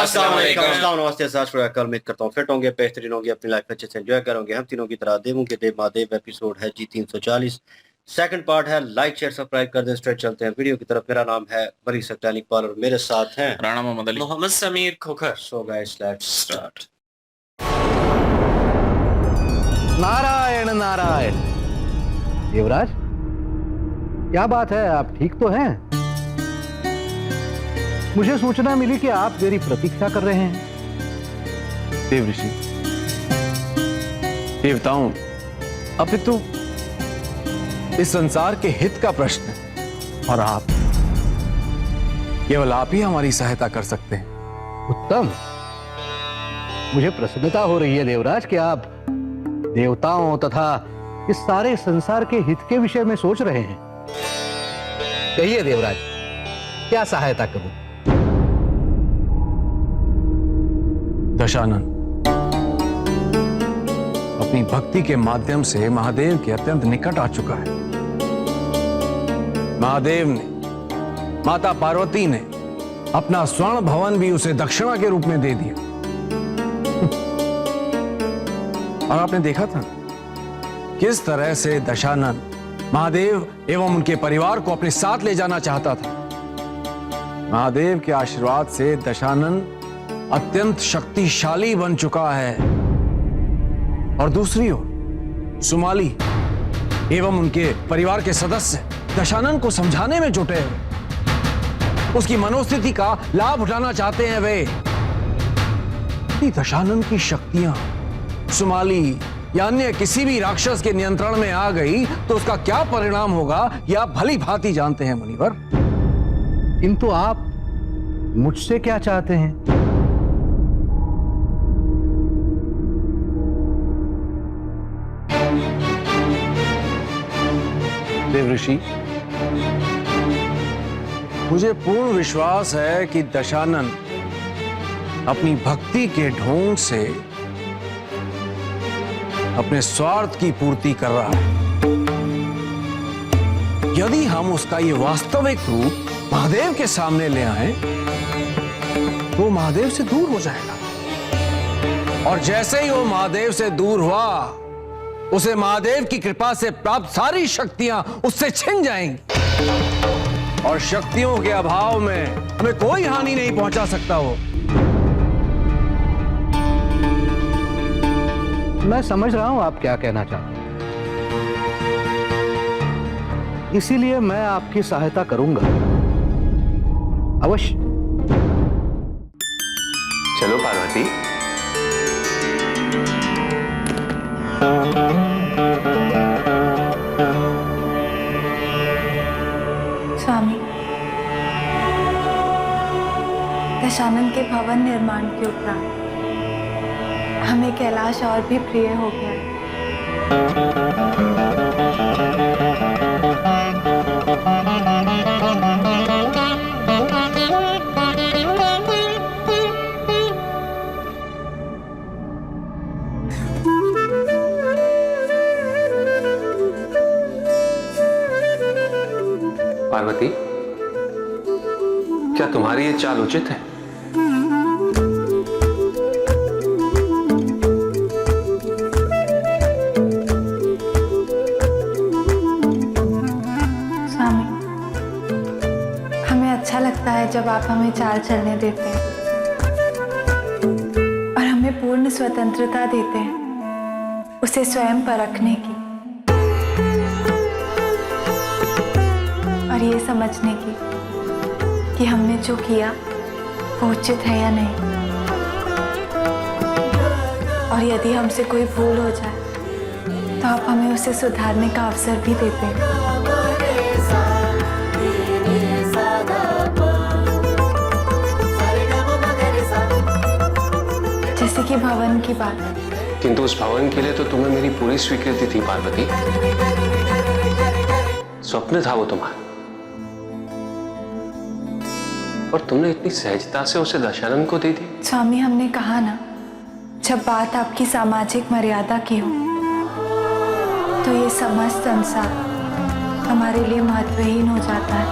अस्सलाम वालेकुम। नमस्ते, कल उम्मीद करता हूँ फिट होंगे, बेहतरीन होंगे, अपनी लाइफ अच्छे से एंजॉय करोगे। हम तीनों की तरह देवों के देव महादेव एपिसोड है जी 340, सेकंड पार्ट है। लाइक शेयर सब्सक्राइब कर दें। स्ट्रेट चलते हैं वीडियो की तरफ। मेरा नाम है मरी सकतान इकबाल और मेरे साथ हैं Rana Mohammad Ali, Mohammad Sameer Khokhar. So guys let's start. Narayan Narayan. Devraj, क्या बात है, आप ठीक तो हैं? मुझे सूचना मिली कि आप मेरी प्रतीक्षा कर रहे हैं। देव ऋषि, देवताओं, अपितु इस संसार के हित का प्रश्न है और आप, केवल आप ही हमारी सहायता कर सकते हैं। उत्तम, मुझे प्रसन्नता हो रही है देवराज कि आप देवताओं तथा इस सारे संसार के हित के विषय में सोच रहे हैं। कहिए देवराज, क्या सहायता करूं? दशानन अपनी भक्ति के माध्यम से महादेव के अत्यंत निकट आ चुका है। महादेव ने, माता पार्वती ने अपना स्वर्ण भवन भी उसे दक्षिणा के रूप में दे दिया। और आपने देखा था किस तरह से दशानन महादेव एवं उनके परिवार को अपने साथ ले जाना चाहता था। महादेव के आशीर्वाद से दशानन अत्यंत शक्तिशाली बन चुका है और दूसरी ओर सुमाली एवं उनके परिवार के सदस्य दशानन को समझाने में जुटे हुए, उसकी मनोस्थिति का लाभ उठाना चाहते हैं वे। यदि दशानन की शक्तियां सुमाली या अन्य किसी भी राक्षस के नियंत्रण में आ गई तो उसका क्या परिणाम होगा यह आप भली भांति जानते हैं मुनिवर। किंतु आप मुझसे क्या चाहते हैं? देव ऋषि, मुझे पूर्ण विश्वास है कि दशानन अपनी भक्ति के ढोंग से अपने स्वार्थ की पूर्ति कर रहा है। यदि हम उसका ये वास्तविक रूप महादेव के सामने ले आए तो महादेव से दूर हो जाएगा और जैसे ही वो महादेव से दूर हुआ उसे महादेव की कृपा से प्राप्त सारी शक्तियां उससे छिन जाएंगी और शक्तियों के अभाव में हमें कोई हानि नहीं पहुंचा सकता हो। मैं समझ रहा हूं आप क्या कहना चाहते हैं, इसीलिए मैं आपकी सहायता करूंगा अवश्य। चलो पार्वती। स्वामी, दशानन के भवन निर्माण के उपरांत हमें कैलाश और भी प्रिय हो गया है। पार्वती, क्या तुम्हारी ये चाल उचित है? स्वामी, हमें अच्छा लगता है जब आप हमें चाल चलने देते हैं और हमें पूर्ण स्वतंत्रता देते हैं उसे स्वयं परखने की और ये समझने की कि हमने जो किया वो उचित है या नहीं, और यदि हमसे कोई भूल हो जाए तो आप हमें उसे सुधारने का अवसर भी देते हैं। जैसे कि भवन की बात। किंतु उस भवन के लिए तो तुम्हें मेरी पूरी स्वीकृति थी पार्वती। स्वप्न था वो तुम्हारा और तुमने इतनी सहजता से उसे दशानन को दे दी। स्वामी, हमने कहा ना, जब बात आपकी सामाजिक मर्यादा की हो तो ये समस्त संसार हमारे लिए महत्वहीन हो जाता है।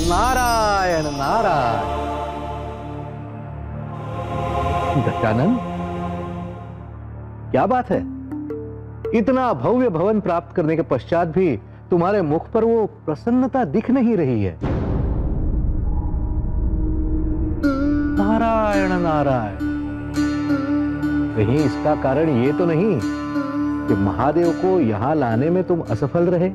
नारायण नारायण। दशानन, क्या बात है? इतना भव्य भवन प्राप्त करने के पश्चात भी तुम्हारे मुख पर वो प्रसन्नता दिख नहीं रही है। नारायण नारायण। कहीं इसका कारण ये तो नहीं कि महादेव को यहां लाने में तुम असफल रहे?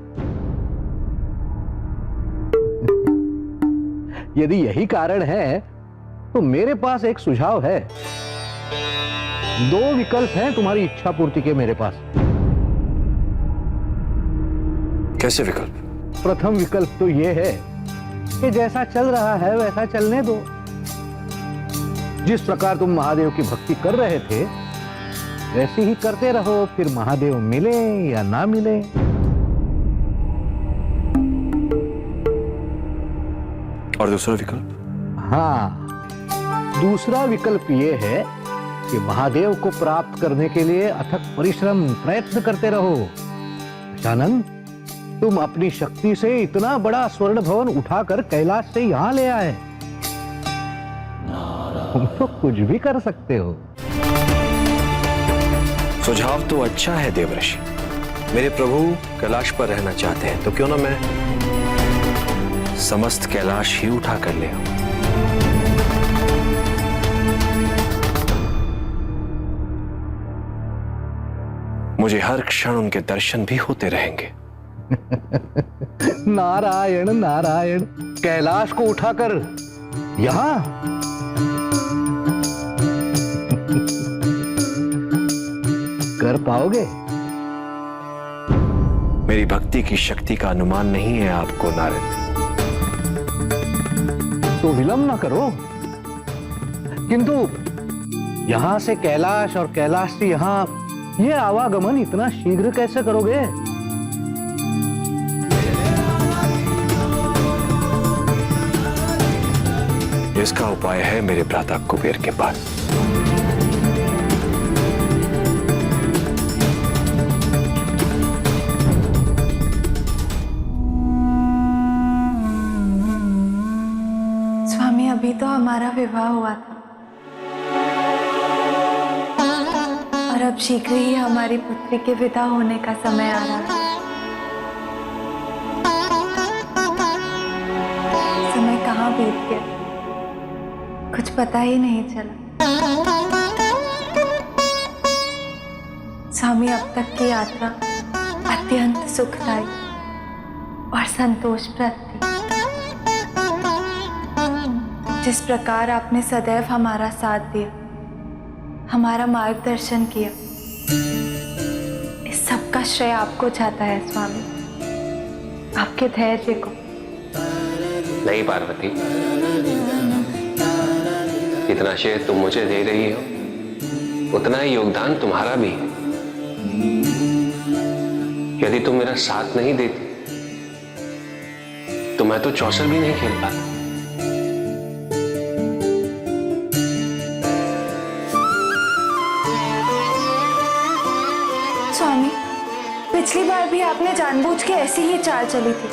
यदि यही कारण है तो मेरे पास एक सुझाव है। 2 विकल्प हैं तुम्हारी इच्छा पूर्ति के मेरे पास। कैसे विकल्प? प्रथम विकल्प तो यह है कि जैसा चल रहा है वैसा चलने दो। जिस प्रकार तुम महादेव की भक्ति कर रहे थे वैसे ही करते रहो, फिर महादेव मिले या ना मिले। और दूसरा विकल्प? हाँ, दूसरा विकल्प यह है कि महादेव को प्राप्त करने के लिए अथक परिश्रम प्रयत्न करते रहो। दशानन, तुम अपनी शक्ति से इतना बड़ा स्वर्ण भवन उठाकर कैलाश से यहां ले आए। तुम तो कुछ भी कर सकते हो। सुझाव तो अच्छा है देवर्षि। मेरे प्रभु कैलाश पर रहना चाहते हैं तो क्यों ना मैं समस्त कैलाश ही उठा कर ले आऊं। मुझे हर क्षण उनके दर्शन भी होते रहेंगे। नारायण नारायण। कैलाश को उठाकर यहां? कर पाओगे? मेरी भक्ति की शक्ति का अनुमान नहीं है आपको नारद। तो विलंब ना करो। किंतु यहां से कैलाश और कैलाश से यहां ये आवागमन इतना शीघ्र कैसे करोगे? इसका उपाय है मेरे भ्राता कुबेर के पास। स्वामी, अभी तो हमारा विवाह हुआ था और अब शीघ्र ही हमारी पुत्री के विदा होने का समय आ रहा है। समय कहाँ बीत गया, कुछ पता ही नहीं चला। स्वामी, अब तक की यात्रा अत्यंत सुखदायी और संतोषप्रद थी। जिस प्रकार आपने सदैव हमारा साथ दिया, हमारा मार्गदर्शन किया, इस सब का श्रेय आपको जाता है स्वामी, आपके धैर्य को। नहीं पार्वती, जितना श्रेय तुम मुझे दे रही हो उतना ही योगदान तुम्हारा भी है। यदि तुम मेरा साथ नहीं देती तो मैं तो चौसर भी नहीं खेल पाता। स्वामी, पिछली बार भी आपने जानबूझ के ऐसी ही चाल चली थी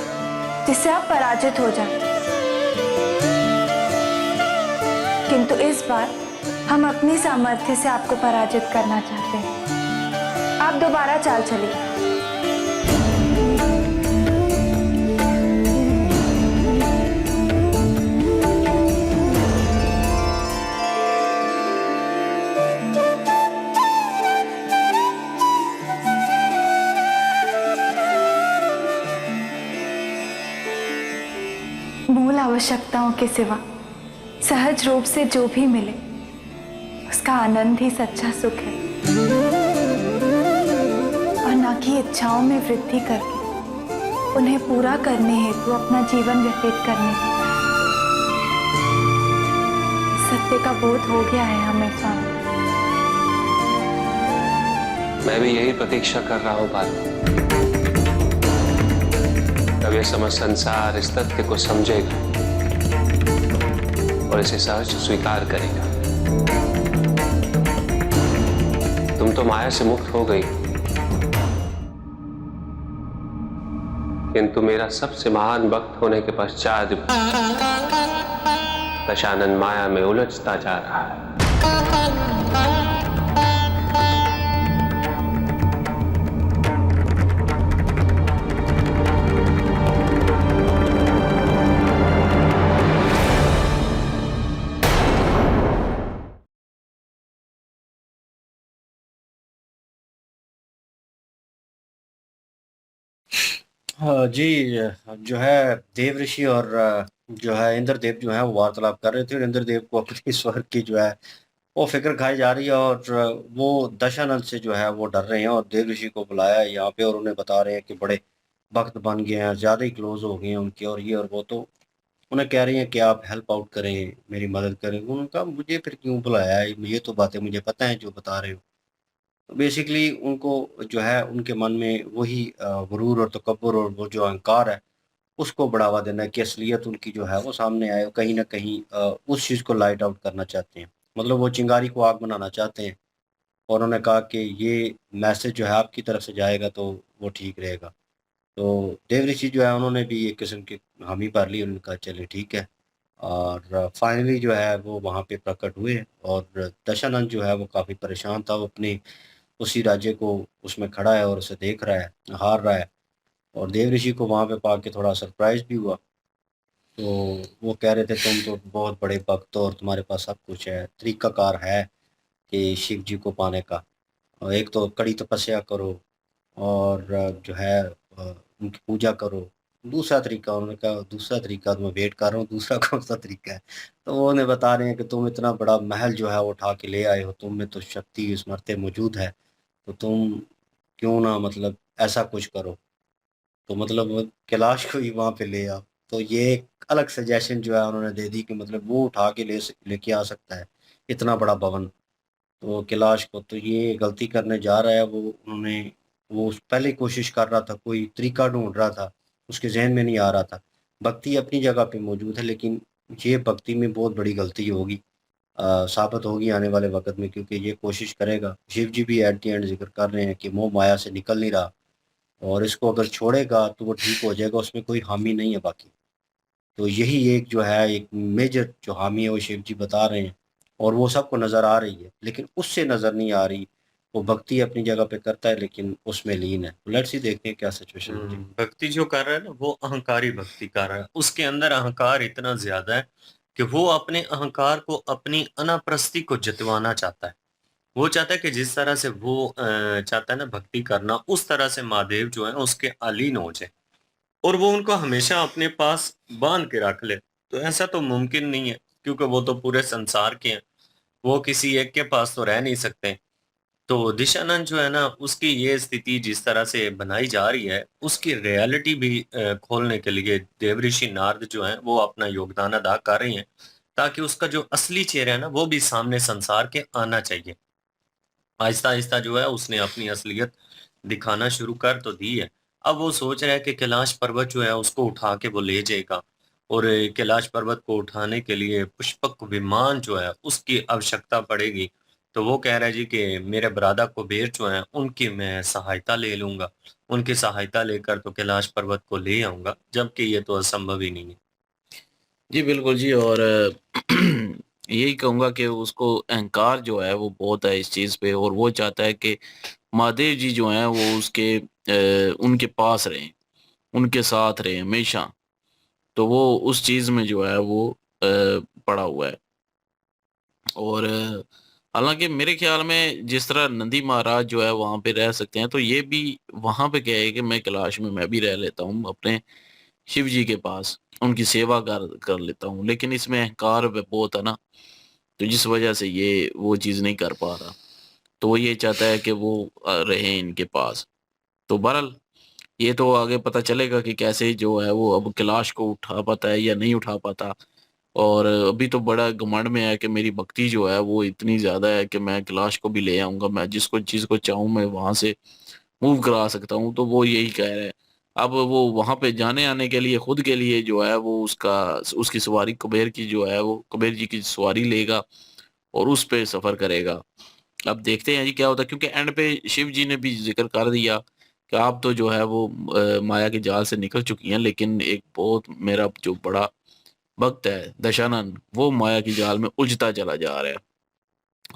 जिससे आप पराजित हो जाए, किंतु इस बार हम अपनी सामर्थ्य से आपको पराजित करना चाहते हैं। आप दोबारा चाल चलिए। मूल आवश्यकताओं के सिवा सहज रूप से जो भी मिले उसका आनंद ही सच्चा सुख है, और न कि इच्छाओं में वृद्धि करके उन्हें पूरा करने हेतु अपना जीवन व्यतीत करने। सत्य का बोध हो गया है हमें स्वामी। मैं भी यही प्रतीक्षा कर रहा हूं पार्वती। अब यह समस्त संसार इस तथ्य को समझेगा और इसे सहज स्वीकार करेगा। तुम तो माया से मुक्त हो गई, किंतु मेरा सबसे महान भक्त होने के पश्चात दशानन माया में उलझता जा रहा है। हाँ जी। जो है देव ऋषि और जो है इंद्रदेव जो है वो वार्तालाप कर रहे थे और इंद्रदेव को अपने स्वर्ग की जो है वो फिक्र खाई जा रही है और वो दशानंद से जो है वो डर रहे हैं और देव ऋषि को बुलाया है यहाँ पे और उन्हें बता रहे हैं कि बड़े भक्त बन गए हैं, ज़्यादा ही क्लोज हो गए हैं उनके और ये और वो, तो उन्हें कह रही हैं कि आप हेल्प आउट करें, मेरी मदद करें। उन्होंने कहा मुझे फिर क्यों बुलाया है, ये तो बातें मुझे पता है जो बता रहे हो। बेसिकली उनको जो है उनके मन में वही गुरूर और तकब्बुर और वो जो अहंकार है उसको बढ़ावा देना है कि असलियत उनकी जो है वो सामने आए, कहीं ना कहीं उस चीज़ को लाइट आउट करना चाहते हैं, मतलब वो चिंगारी को आग बनाना चाहते हैं। और उन्होंने कहा कि ये मैसेज जो है आपकी तरफ से जाएगा तो वो ठीक रहेगा। तो देव ऋषि जो है उन्होंने भी एक किस्म की हामी भर ली, उन्होंने कहा चले ठीक है। और फाइनली जो है वो वहाँ पे प्रकट हुए और दशानंद जो है वो काफ़ी परेशान था, वो अपने उसी राज्य को उसमें खड़ा है और उसे देख रहा है, हार रहा है। और देव ऋषि को वहाँ पे पाके थोड़ा सरप्राइज भी हुआ। तो वो कह रहे थे तुम तो बहुत बड़े भक्त हो और तुम्हारे पास सब कुछ है, तरीकाकार है कि शिव जी को पाने का। और एक तो कड़ी तपस्या करो और जो है उनकी पूजा करो। दूसरा तरीका उन्होंने कहा, दूसरा तरीका तो मैं वेट कर रहा हूँ, दूसरा कौन सा तरीका है? तो वो उन्हें बता रहे हैं कि तुम इतना बड़ा महल जो है वो उठा के ले आए हो, तुम में तो शक्ति सामर्थ्य मौजूद है, तो तुम क्यों ना मतलब ऐसा कुछ करो, तो मतलब वो कैलाश को ही वहाँ पे ले आओ। तो ये एक अलग सजेशन जो है उन्होंने दे दी कि मतलब वो उठा के लेके आ सकता है इतना बड़ा भवन। तो कैलाश को तो ये गलती करने जा रहा है वो, उन्होंने पहले कोशिश कर रहा था, कोई तरीका ढूंढ रहा था, उसके जहन में नहीं आ रहा था। भक्ति अपनी जगह पे मौजूद है लेकिन ये भक्ति में बहुत बड़ी गलती होगी, साबित होगी आने वाले वक्त में, क्योंकि ये कोशिश करेगा। शिव जी भी एट द एंड जिक्र कर रहे हैं कि मोह माया से निकल नहीं रहा और इसको अगर छोड़ेगा तो वो ठीक हो जाएगा, उसमें कोई हामी नहीं है बाकी। तो यही एक जो है एक मेजर जो हामी है वो शिव जी बता रहे हैं और वो सबको नज़र आ रही है लेकिन उससे नज़र नहीं आ रही। वो भक्ति अपनी जगह पे करता है लेकिन उसमें लीन है। लेट्स ही देखते हैं क्या सिचुएशन होती है। भक्ति जो कर रहा है ना वो अहंकारी भक्ति कर रहा है, उसके अंदर अहंकार इतना ज्यादा है कि वो अपने अहंकार को अपनी अनाप्रस्ति को जतवाना चाहता है। वो चाहता है कि जिस तरह से वो चाहता है ना भक्ति करना, उस तरह से महादेव जो है उसके अलीन हो जाए और वो उनको हमेशा अपने पास बांध के रख ले। तो ऐसा तो मुमकिन नहीं है क्योंकि वो तो पूरे संसार के हैं, वो किसी एक के पास तो रह नहीं सकते। तो दिशानंद जो है ना उसकी ये स्थिति जिस तरह से बनाई जा रही है, उसकी रियलिटी भी खोलने के लिए देवऋषि नारद जो है वो अपना योगदान अदा कर रही हैं, ताकि उसका जो असली चेहरा है ना वो भी सामने संसार के आना चाहिए। आहिस्ता आहिस्ता जो है उसने अपनी असलियत दिखाना शुरू कर तो दी है। अब वो सोच रहा है कि कैलाश पर्वत जो है उसको उठा के वो ले जाएगा और कैलाश पर्वत को उठाने के लिए पुष्पक विमान जो है उसकी आवश्यकता पड़ेगी। तो वो कह रहा है जी कि मेरे ब्रादा कुबेर जो है उनकी मैं सहायता ले लूंगा, उनकी सहायता लेकर तो कैलाश पर्वत को ले आऊंगा, जबकि ये तो असंभव ही नहीं है। जी बिल्कुल जी। और यही कहूँगा कि उसको अहंकार जो है वो बहुत है इस चीज़ पे, और वो चाहता है कि महादेव जी जो हैं वो उसके उनके पास रहें, उनके साथ रहें हमेशा। तो वो उस चीज़ में जो है वो पड़ा हुआ है। और हालांकि मेरे ख्याल में जिस तरह नंदी महाराज जो है वहाँ पे रह सकते हैं, तो ये भी वहाँ पे क्या है कि मैं कैलाश में मैं भी रह लेता हूँ अपने शिव जी के पास, उनकी सेवा कर कर लेता हूँ। लेकिन इसमें अहंकार बहुत है ना, तो जिस वजह से ये वो चीज़ नहीं कर पा रहा। तो वो ये चाहता है कि वो रहे इनके पास। तो बहरहाल ये तो आगे पता चलेगा कि कैसे जो है वो अब कैलाश को उठा पाता है या नहीं उठा पाता। और अभी तो बड़ा घमंड में है कि मेरी भक्ति जो है वो इतनी ज़्यादा है कि मैं कैलाश को भी ले आऊँगा, मैं जिसको चीज़ को चाहूँ मैं वहाँ से मूव करा सकता हूँ। तो वो यही कह रहा है। अब वो वहाँ पे जाने आने के लिए खुद के लिए जो है वो उसकी सवारी कुबेर की जो है वो कुबेर जी की सवारी लेगा और उस पे सफ़र करेगा। अब देखते हैं जी क्या होता है, क्योंकि एंड पे शिव जी ने भी ज़िक्र कर दिया कि आप तो जो है वो माया के जाल से निकल चुकी हैं, लेकिन एक बहुत मेरा जो बड़ा भक्त है दशानन, वो माया की जाल में उलझता चला जा रहा है।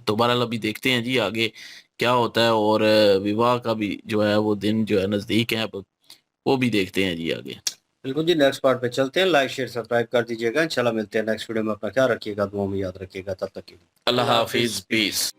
तो बहरहाल अभी देखते हैं जी आगे क्या होता है, और विवाह का भी जो है वो दिन जो है नजदीक है, अब वो भी देखते हैं जी आगे। बिल्कुल जी, नेक्स्ट पार्ट पे चलते हैं। लाइक शेयर सब्सक्राइब कर दीजिएगा। इंशाल्लाह मिलते हैं नेक्स्ट वीडियो में। अपना ख्याल रखिएगा, दुआ में याद रखिएगा। तब तक के लिए अल्लाह हाफिज, पीस।